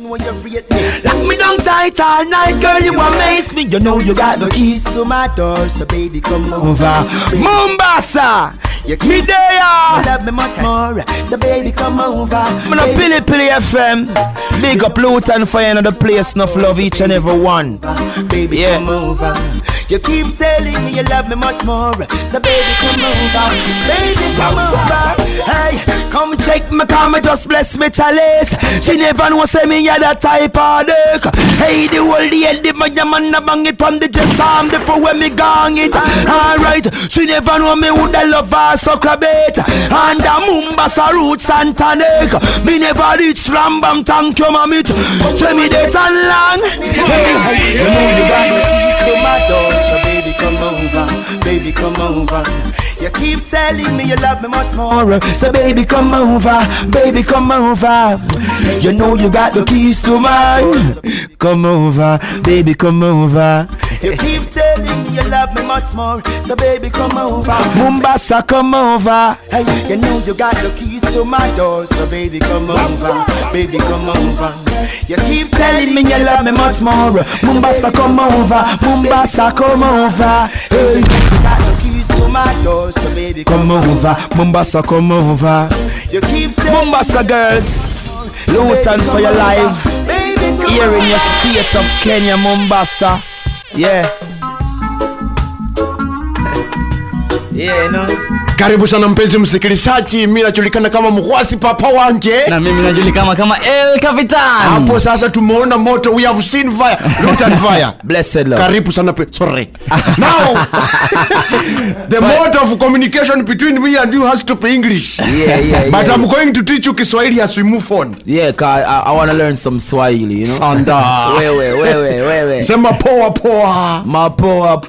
when you rate me. Lock me down tight all night, girl, you amaze me. You know you got the keys to my door, so baby come over. Mombasa, you keep there, you love me much more, so baby come over. I'm on Pili Pili FM. Big up Luton for another place, enough love each and every one. Baby come over. You keep telling me you love me much more, so baby come over. Baby come over. Hey, come check me, come me just bless me chalice. She never know say me a that type of dick. Hey, the whole day the man a bang it from the dress arm before when me gang it. Alright, she never know me woulda love her suck a bit. And the Mombasa roots and tonic. Me never reach Rambam thank you mamit. Say me that and long. Hey, you know you got the keys to my door, so baby come over, baby come over. You keep telling me you love me much more, so baby come over, baby come over. You know you got the keys to mine. Come over, baby come over. You keep telling me you love me much more, so baby come over. Mombasa come over. Hey, you know you got the keys to my door, so baby come over, baby come over. You keep telling me you love me much more. Mombasa come over, Mombasa come over. Hey, you got the keys to my door, so baby come over. Mombasa come over. You keep Mombasa girls, Luton for your life. Here in your state of Kenya, Mombasa. Yeah. Yeah, you know. Karibu sana mpenzi msikilizaji, mimi najulikana kama Mkwasi Papa Wanje. Na mimi najulikana kama El Capitan. Hapo sasa tumeona moto, we have seen fire, Luton fire. Blessed Lord. Karibu sana sorry. Now, the mode of communication between me and you has to be English. Yeah. But I'm going to teach you Kiswahili as we move on. Yeah, cause I want to learn some Swahili, you know. Sanda. Wait. Sema poa. Mapoa.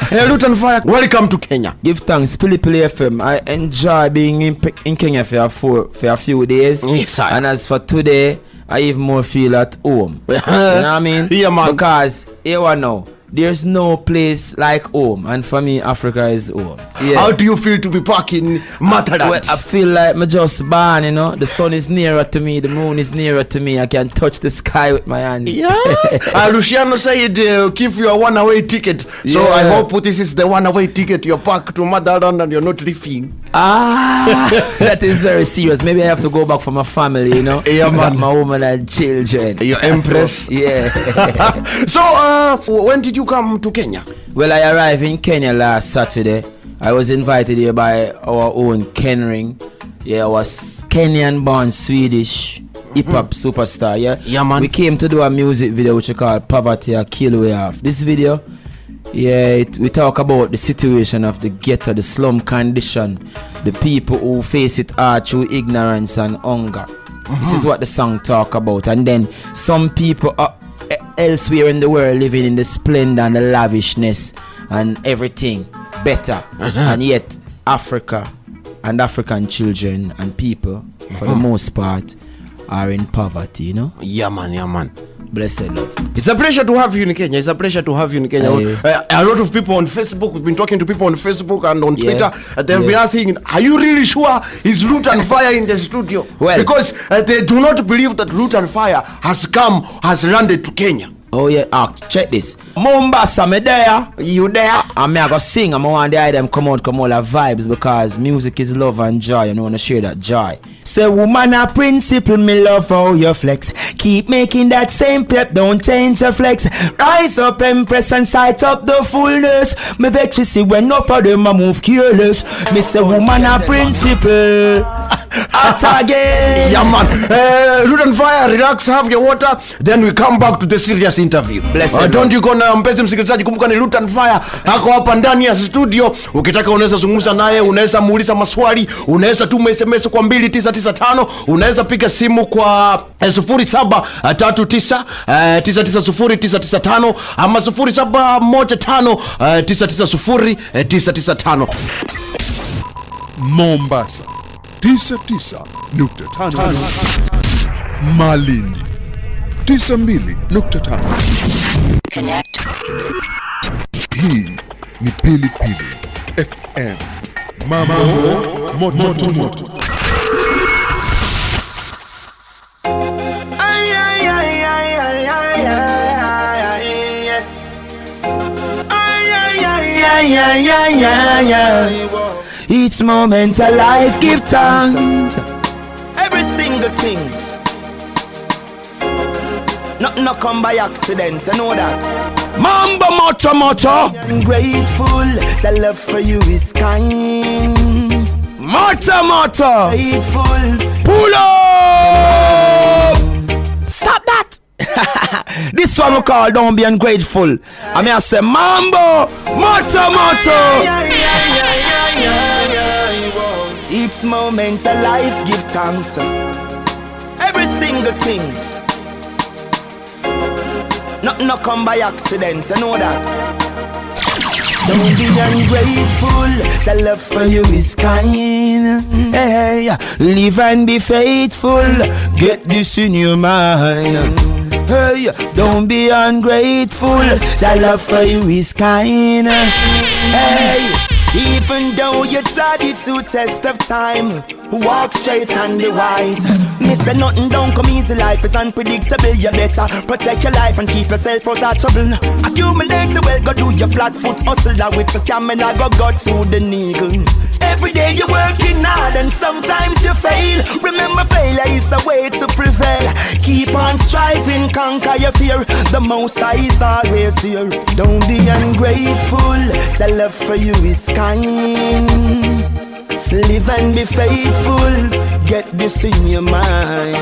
Hey, Luton fire. Welcome to Kenya. Give thanks, Pili Pili FM. I enjoy being in Kenya for a few days. Yes, sir. And as for today, I even more feel at home. You know what I mean? Yeah, man. Because here we know, there's no place like home, and for me, Africa is home. Yeah. How do you feel to be back in Mataran? Well, I feel like me just born, you know. The sun is nearer to me, the moon is nearer to me. I can touch the sky with my hands. Yes. Luciano said give you a one-away ticket. So Yeah. I hope this is the one-away ticket. You're back to Mataran and you're not leaving. That is very serious. Maybe I have to go back for my family, you know. Yeah, man. My woman and children. Your empress. Yeah. So when did you come to Kenya? Well, I arrived in Kenya last Saturday. I was invited here by our own Ken Ring. Yeah, I was Kenyan-born Swedish hip-hop superstar. Yeah, man. We came to do a music video which we call Poverty or Kill We Off. This video, we talk about the situation of the ghetto, the slum condition, the people who face it hard through ignorance and hunger. This is what the song talk about. And then some people elsewhere in the world living in the splendor and the lavishness and everything better, and yet Africa and African children and people for the most part are in poverty, you know. Yeah, man. Blessed love. It's a pleasure to have you in Kenya. A lot of people on Facebook, we've been talking to people on Facebook and on Twitter. They've been asking, are you really sure is Luton Fire in the studio? Well, because they do not believe that Luton Fire has landed to Kenya. Oh yeah, check this. Mombasa, me there. You there? And me I go sing. I'm want the them come all the vibes, because music is love and joy, and I wanna share that joy. Say woman a principle, me love how you flex. Keep making that same step, don't change the flex. Rise up, empress, and sight up the fullness. Me vex you see when enough of them a move careless. Me say woman a principle. At again. Yeah, man. Luton Fire, relax, have your water. Then we come back to the serious interview. Don't you gonna mpenzi msikilizaji, kumbuka ni Luton Fire hako hapa ndani ya studio. Ukitaka unaweza zungumza naye, unaweza muuliza maswali, unaweza tuma SMS kwa 2995, unaweza piga simu kwa 0739990995 ama 0715990995. Mombasa 99.5, Malindi 92.5. Connect. Hii ni Pili Pili FM. Mambo moto. Ay, Each moment of life, give thanks. Every single thing. Nothing no come by accident, you know that. Mamba moto. I'm grateful, the love for you is kind. Moto. Grateful. Pull up. Stop that. This one we call Don't Be Ungrateful. I mean I say Mambo Moto. Each moment of life give thanks. Every single thing. Nothing no come by accident, you know that. Don't be ungrateful, the love for you is kind. Hey, live and be faithful, get this in your mind. Hey, don't be ungrateful, the love for you is kind. Hey, even though you tried it to test of time, walk straight and be wise. Mister nothing don't come easy, life is unpredictable. You better protect your life and keep yourself out of trouble. Accumulate the wealth, go do your flat foot hustle. That with the camera go through the needle. Every day you're working hard and sometimes you fail. Remember failure is a way to prevail. Keep on striving, conquer your fear. The Most High is always there. Don't be ungrateful, the love for you is kind. Live and be faithful, get this in your mind.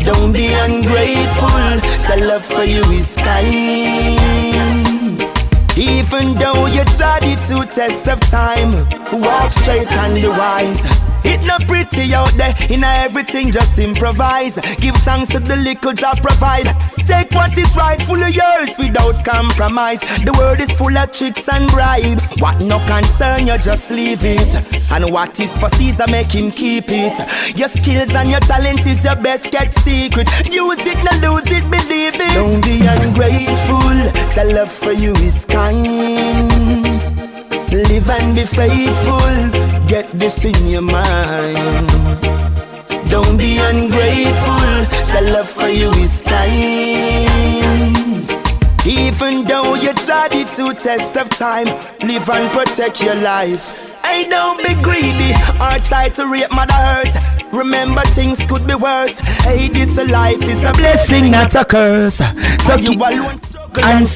Don't be ungrateful, the love for you is kind. Even though you tried it to test of time, walk straight and be wise. It not pretty out there, in everything just improvise. Give thanks to the liquids I provide. Take what is rightfully yours without compromise. The world is full of tricks and bribe. What no concern you, just leave it. And what is for Caesar, make him keep it. Your skills and your talent is your best kept secret. Use it, not lose it, believe it. Don't be ungrateful, the love for you is kind. Live and be faithful, get this in your mind. Don't be ungrateful, the love for you is kind. Even though you tried it to test of time, live and protect your life. Hey, don't be greedy or try to rape mother hurt. Remember things could be worse. Hey, this life is a blessing, not a curse. So you alone struggle and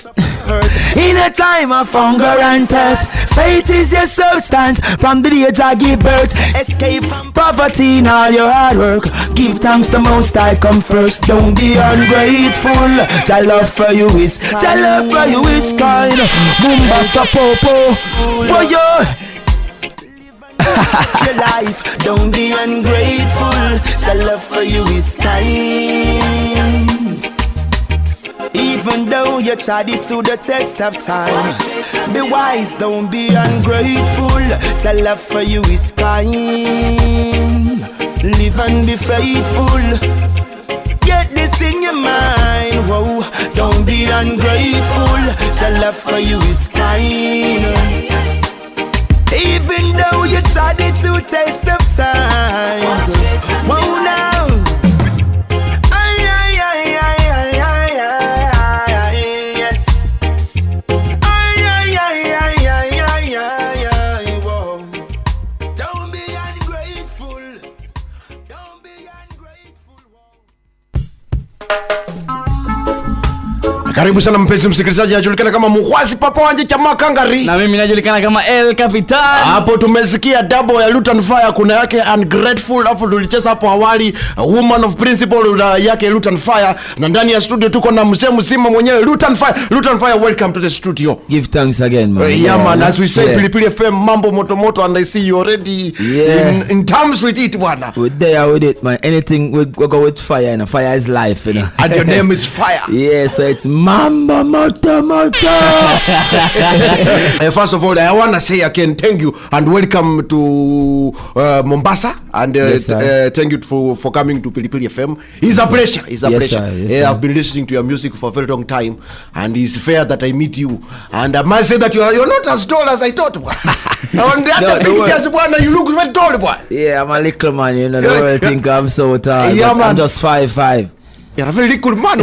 hurt. In a time of hunger and thirst, faith is your substance. From the age I give birth, escape from poverty in all your hard work. Give thanks the Most High come first. Don't be ungrateful, the love for you is kind. The love for you is kind. Mombasa popo, boy yo. Your life, don't be ungrateful, the love for you is kind. Even though you tried it to the test of time, be wise, don't be ungrateful, the love for you is kind. Live and be faithful, get this in your mind. Whoa, don't be ungrateful, the love for you is kind. Even though you tried it to taste of time. Whoa now. Yes. Whoa. Don't be ungrateful. Don't be ungrateful. Karibu sana mpenzi msikilizaji, anajulikana kama Muhwazi Papa Wanje Chama Kangari. Na mimi najulikana kama El Capitan. Hapo tumesikia double ya Lutan Fire, kuna yake Ungrateful, hapo tulicheza hapo awali Woman of Principle yake Lutan Fire, na ndani ya studio tuko na mzee mzima mwenyewe Lutan Fire. Lutan Fire, welcome to the studio. Give thanks again, man. Yeah, man, as we say, Pilipili FM mambo moto moto, and I see you already in terms with it, bwana. We're there with it, man. Anything we go with fire, you know. Fire is life, you know. And your name is Fire. Yeah, so it's Mamba Moto. First of all, I want to say again thank you and welcome to Mombasa, and yes, thank you for coming to Pilipili FM. It's a pleasure. It's a pleasure. Yes, I've been listening to your music for a very long time, and it's fair that I meet you. And I must say that you're not as tall as I thought. On the other pictures, you look very tall, boy. Yeah, I'm a little man, you know. The world think I'm so tall. Yeah, man. I'm just 5'5". You're a very little man.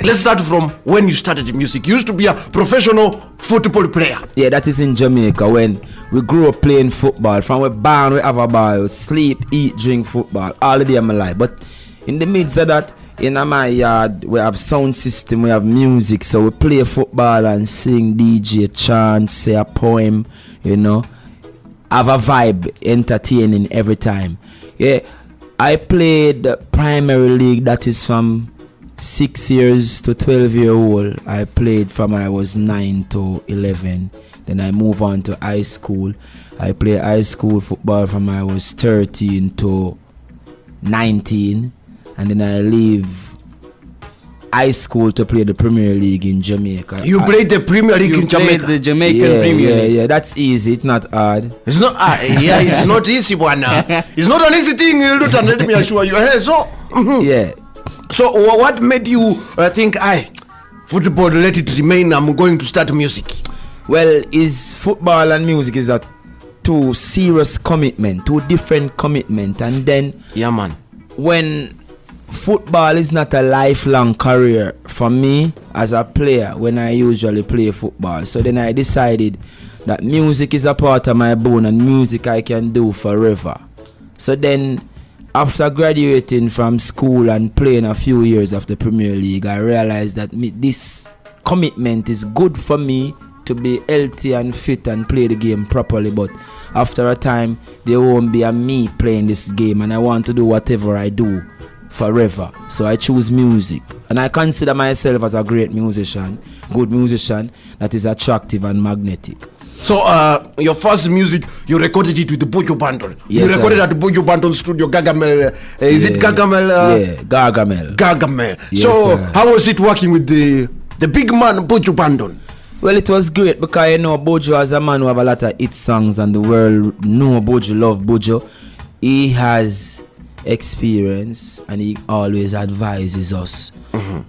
let's start from when you started music. You used to be a professional football player. Yeah, that is in Jamaica. When we grew up playing football, from we born we have a ball, we sleep, eat, drink football all the day of my life. But in the midst of that, in my yard, we have sound system, we have music, so we play football and sing, DJ, chant, say a poem, you know, have a vibe, entertaining every time. Yeah, I played primary league, that is from 6 years to 12 year old. I played from I was 9 to 11. Then I move on to high school. I play high school football from I was 13 to 19. And then I leave high school to play the Premier League in Jamaica. You played the Premier League in Jamaica? The Jamaican Premier League. Yeah, that's easy. It's not hard. It's not, yeah, it's not easy, one. It's not an easy thing, Lutan, let me assure you. So, Yeah. so what made you think, football, let it remain, I'm going to start music? Well, is football and music is a two serious commitment, two different commitment. And then Yeah, man. when football is not a lifelong career for me as a player when I usually play football, so then I decided that music is a part of my bone and music I can do forever. So then after graduating from school and playing a few years of the Premier League, I realized that this commitment is good for me to be healthy and fit and play the game properly, but after a time there won't be a me playing this game, and I want to do whatever I do forever. So I choose music, and I consider myself as a great musician, good musician that is attractive and magnetic. So your first music, you recorded it with the Bojo Banton. Yes, you recorded sir. at the Bojo Banton studio, Gargamel. Is it Gargamel? Yeah, Gargamel. Gargamel. Yes, So sir. how was it working with the big man Bojo Banton? Well, it was great because you know Bojo as a man who have a lot of hit songs and the world know Bojo, love Bojo. He has experience and he always advises us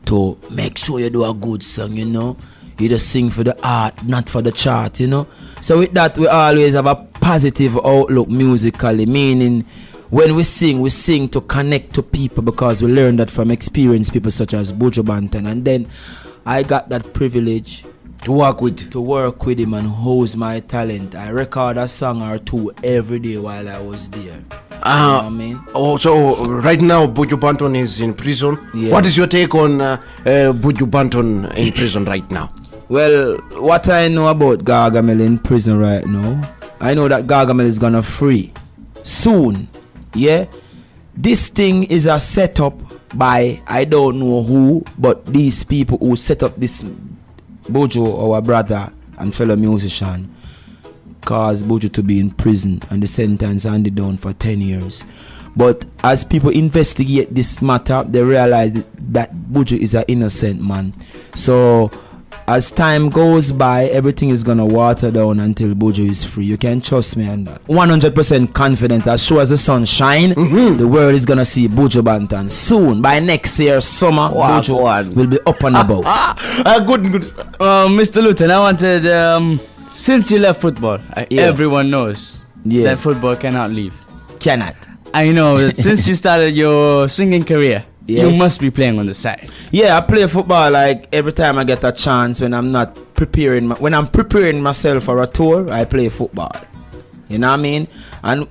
to make sure you do a good song, you know. You just sing for the art, not for the chart, you know. So with that, we always have a positive outlook musically, meaning when we sing to connect to people because we learned that from experienced people such as Bojo Banton. And then I got that privilege To work with him and host my talent. I record a song or two every day while I was there. You know what I mean? Oh, so right now Bojo Banton is in prison. Yeah. What is your take on Bojo Banton in prison right now? Well, what I know about Gargamel in prison right now, I know that Gargamel is gonna free soon. Yeah, this thing is a setup by I don't know who, but these people who set up this Bojo, our brother and fellow musician, caused Bojo to be in prison and the sentence handed down for 10 years. But as people investigate this matter, they realize that Bojo is an innocent man. So as time goes by, everything is gonna water down until Bojo is free. You can trust me on that. 100% confident. As sure as the sun shine, the world is gonna see Bojo Banton soon. By next year summer, Bojo will be up and about. Good. Mr. Luton, I wanted, since you left football, Yeah. everyone knows Yeah. that football cannot leave. Cannot. I know that since you started your singing career, you Yes. must be playing on the side. Yeah, I play football like every time I get a chance. When I'm not preparing, when I'm preparing myself for a tour, I play football. You know what I mean? And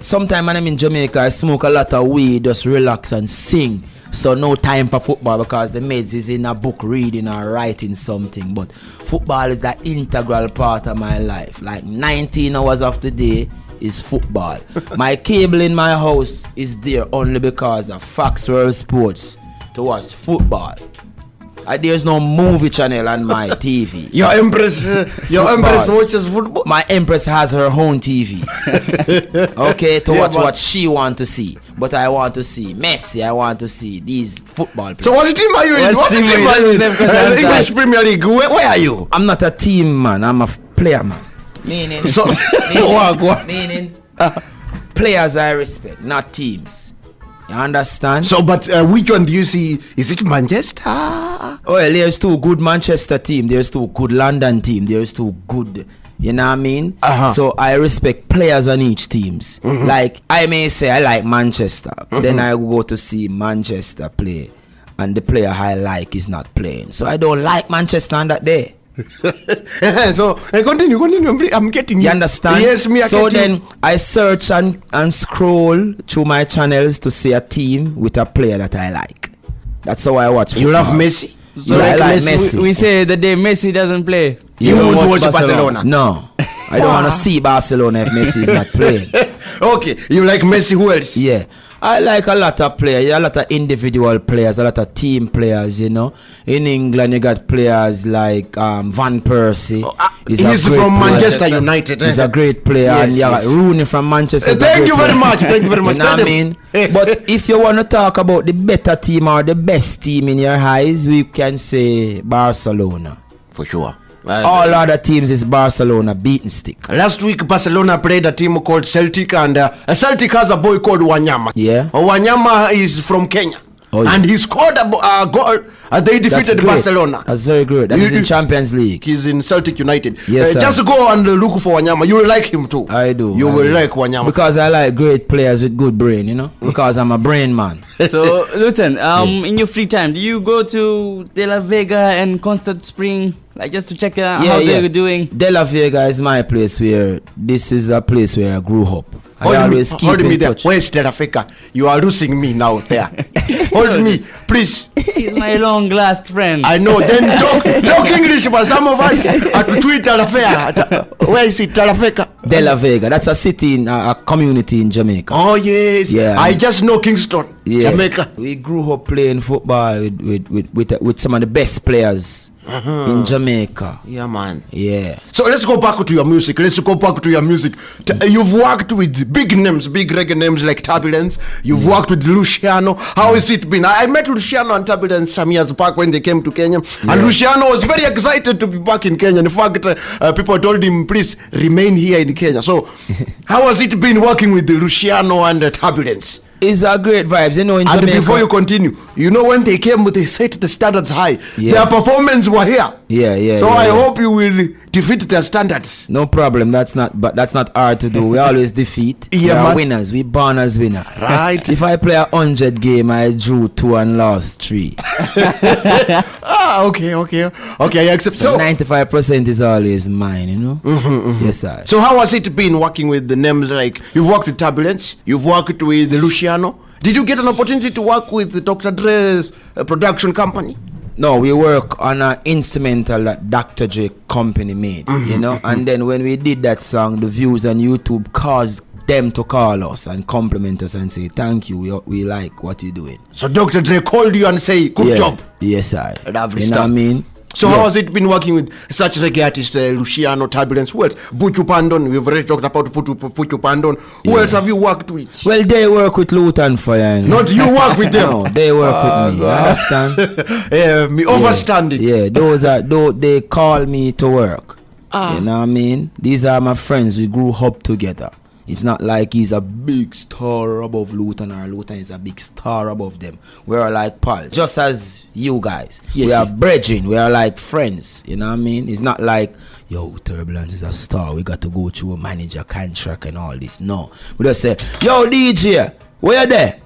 sometimes when I'm in Jamaica, I smoke a lot of weed, just relax and sing. So no time for football because the meds is in a book reading or writing something. But football is an integral part of my life. Like 19 hours of the day is football. My cable in my house is there only because of Fox World Sports to watch football. There's no movie channel on my TV. Your Empress watches football. My Empress has her own TV. Okay, to watch what she want to see. But I want to see Messi. I want to see these football players. So what team are you in? What team are you? That's the same question I was English asked. Premier League. Where are you? I'm not a team man. I'm a player man. Meaning, So meaning players I respect, not teams. You understand? So, but which one do you see? Is it Manchester? Well, there's two good Manchester team. There's two good London team. There's two good, you know what I mean? So I respect players on each teams. Like I may say I like Manchester. Then I go to see Manchester play and the player I like is not playing. So I don't like Manchester on that day. So continue. I'm getting You understand? Yes, me. So then I search and scroll through my channels to see a team with a player that I like. That's how I watch football. You love Messi. So Yeah, I like Messi. Messi. We say the day Messi doesn't play, You don't won't watch Barcelona. No, I don't want to see Barcelona if Messi is not playing. Okay, you like Messi. Who else? Yeah, I like a lot of players, a lot of individual players, a lot of team players, In England, you got players like Van Persie. He's a great from player. Manchester United. He's a great player. Yes, and you got yes. Rooney from Manchester. is a Thank great you very player. much. Thank you very much. You know what I mean? But if you want to talk about the better team or the best team in your eyes, we can say Barcelona. For sure. All other teams is Barcelona beating stick. Last week, Barcelona played a team called Celtic, and Celtic has a boy called Wanyama. Yeah. Wanyama is from Kenya. Oh, yeah. And he scored a goal. They That's defeated great. Barcelona. That's very good. That is in Champions League. He's in Celtic United. Yes, sir. Just go and look for Wanyama. You will like him too. I do. You I will do. like Wanyama. Because I like great players with good brain, Because I'm a brain man. So, Luton, in your free time, do you go to De La Vega and Constant Spring, like just to check out how they're doing? De La Vega is my place where this is a place where I grew up. I always keep hold me in there. touch. Where's Terafeka? You are losing me now there. Hold me, please. He's my long-lost friend. I know. Then talk English, but some of us are to tweet Terafeka. Where is it, Terafeka? De La Vega. That's a city in a community in Jamaica. Oh yes. Yeah. I just know Kingston, Jamaica. We grew up playing football with some of the best players in Jamaica. Yeah, man. Yeah. So let's go back to your music. You've worked with big names, big reggae names like Turbulence. You've worked with Luciano. How has it been? I met Luciano and Turbulence some years back when they came to Kenya. And Luciano was very excited to be back in Kenya. In fact, people told him, please remain here in Kenya. So how has it been working with Luciano and Turbulence? It's a great vibes, in And Jamaica. before you continue, when they came, they set the standards high. Yeah. Their performance were here. Yeah. So I hope you will defeat their standards. No problem. That's not hard to do. We always defeat. Yeah, we are man. winners. We born as winner. Right. If I play 100 game, I drew 2 and lost 3. Okay. I accept. So So 95% is always mine, Yes, sir. So how has it been working with the names like you've worked with Turbulence, you've worked with Luciano? Did you get an opportunity to work with Dr. Dre's production company? No, we work on an instrumental that Dr. J company made, and then when we did that song, the views on YouTube caused them to call us and compliment us and say thank you, we like what you're doing. So Dr. Dre called you and say, good job. Yes, I. Lovely You stuff. know what I mean? So Yeah. how has it been working with such reggae artists, Luciano, Turbulence? Who else? Buju Pandon. We've already talked about Buju Pandon. Who else have you worked with? Well, they work with Luton Fire. Not you work with them. No, they work with me. You understand? Me overstanding. Yeah, they call me to work. You know what I mean? These are my friends. We grew up together. It's not like he's a big star above Luton or Luton is a big star above them. We are like pals, just as you guys. Yes, we are sir. brethren. We are like friends. You know what I mean? It's not like, yo, Turbulence is a star. We got to go through a manager contract and all this. No. We just say, yo, DJ, where you there?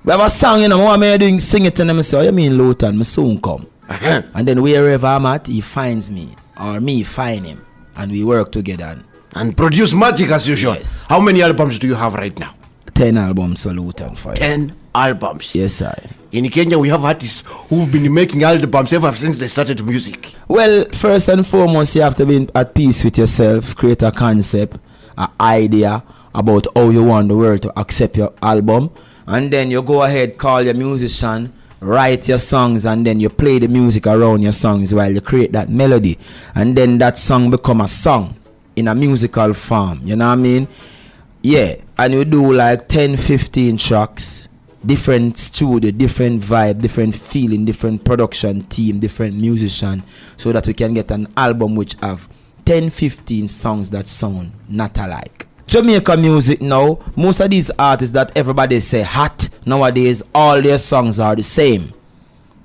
We have a song, what am I doing? Sing it to them. I say, oh, you mean Luton? I soon come. And then wherever I'm at, he finds me. Or me find him. And we work together. And produce magic as usual. Yes. How many albums do you have right now? 10 albums, Salute and Fire. 10 albums. Yes, sir. In Kenya, we have artists who've been making albums ever since they started music. Well, first and foremost, you have to be at peace with yourself, create a concept, an idea about how you want the world to accept your album. And then you go ahead, call your musician, write your songs, and then you play the music around your songs while you create that melody. And then that song become a song in a musical form. You know what I mean? Yeah. And you do like 10-15 tracks, different studio, different vibe, different feeling, different production team, different musician, so that we can get an album which have 10-15 songs that sound not alike. Jamaica music now, most of these artists that everybody say hot nowadays, all their songs are the same.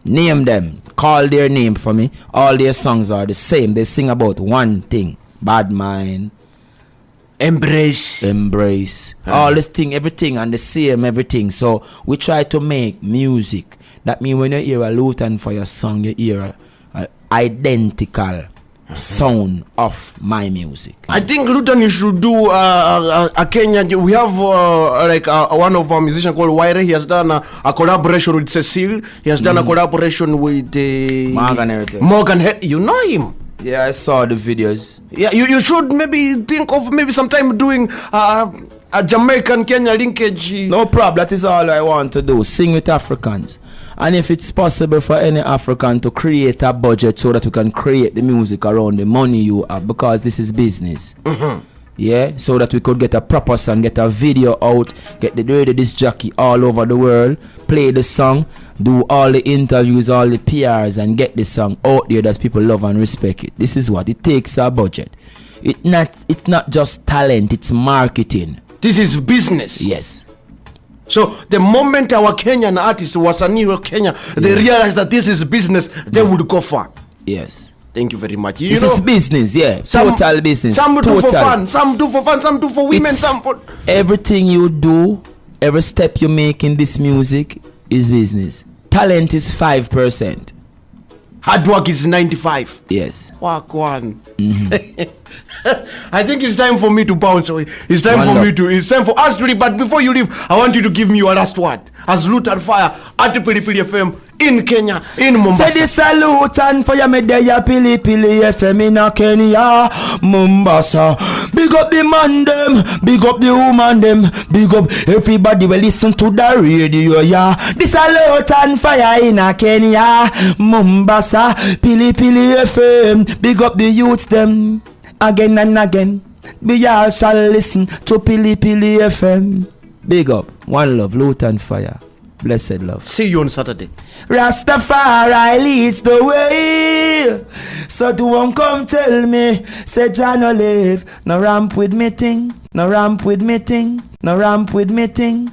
Name them, call their name for me. All their songs are the same. They sing about one thing: bad mind, embrace. All this thing, everything and the same everything. So we try to make music. That means when you hear a Lutan Fire song, you hear a identical sound of my music. I think Lutan, you should do a Kenya. We have one of our musicians called Waire. He has done a collaboration with Cecile. He has done a collaboration with Morgan. You know him? Yeah, I saw the videos. Yeah, you should maybe think of maybe sometime doing a Jamaican Kenya linkage. No problem. That is all I want to do. Sing with Africans. And if it's possible for any African to create a budget so that we can create the music around the money you have, because this is business. Yeah, so that we could get a proper song, get a video out, get the dirty disc jockey all over the world, play the song, do all the interviews, all the PRs, and get the song out there that people love and respect it. This is what it takes, a budget. It's not just talent, it's marketing. This is business. Yes. So the moment our Kenyan artists, wasanii wa Kenya, they realize that this is business, they would go far. Yes. Thank you very much. This is business, yeah. Total business. Some do for fun, some do for fun, some do for women, some for... Everything you do, every step you make in this music is business. Talent is 5%. Hard work is 95. Yes. Work one. I think it's time for me to bounce away. It's time it's time for us to leave. But before you leave, I want you to give me your last word. As Lutan Fire at the Pili Pili FM in Kenya, in Mombasa. Say this a Lutan Fire, me there ya Pili Pili FM in Kenya, Mombasa. Big up the man them, big up the woman them, big up everybody will listen to the radio, yeah. This a Lutan Fire in Kenya, Mombasa, Pili Pili FM. Big up the youths them. Again and again, we all shall listen to Pili Pili FM. Big up, one love, Lutan Fire, blessed love. See you on Saturday. Rastafari leads the way, so don't come tell me, say Jah no live. No ramp with me ting, no ramp with me ting, no ramp with me ting.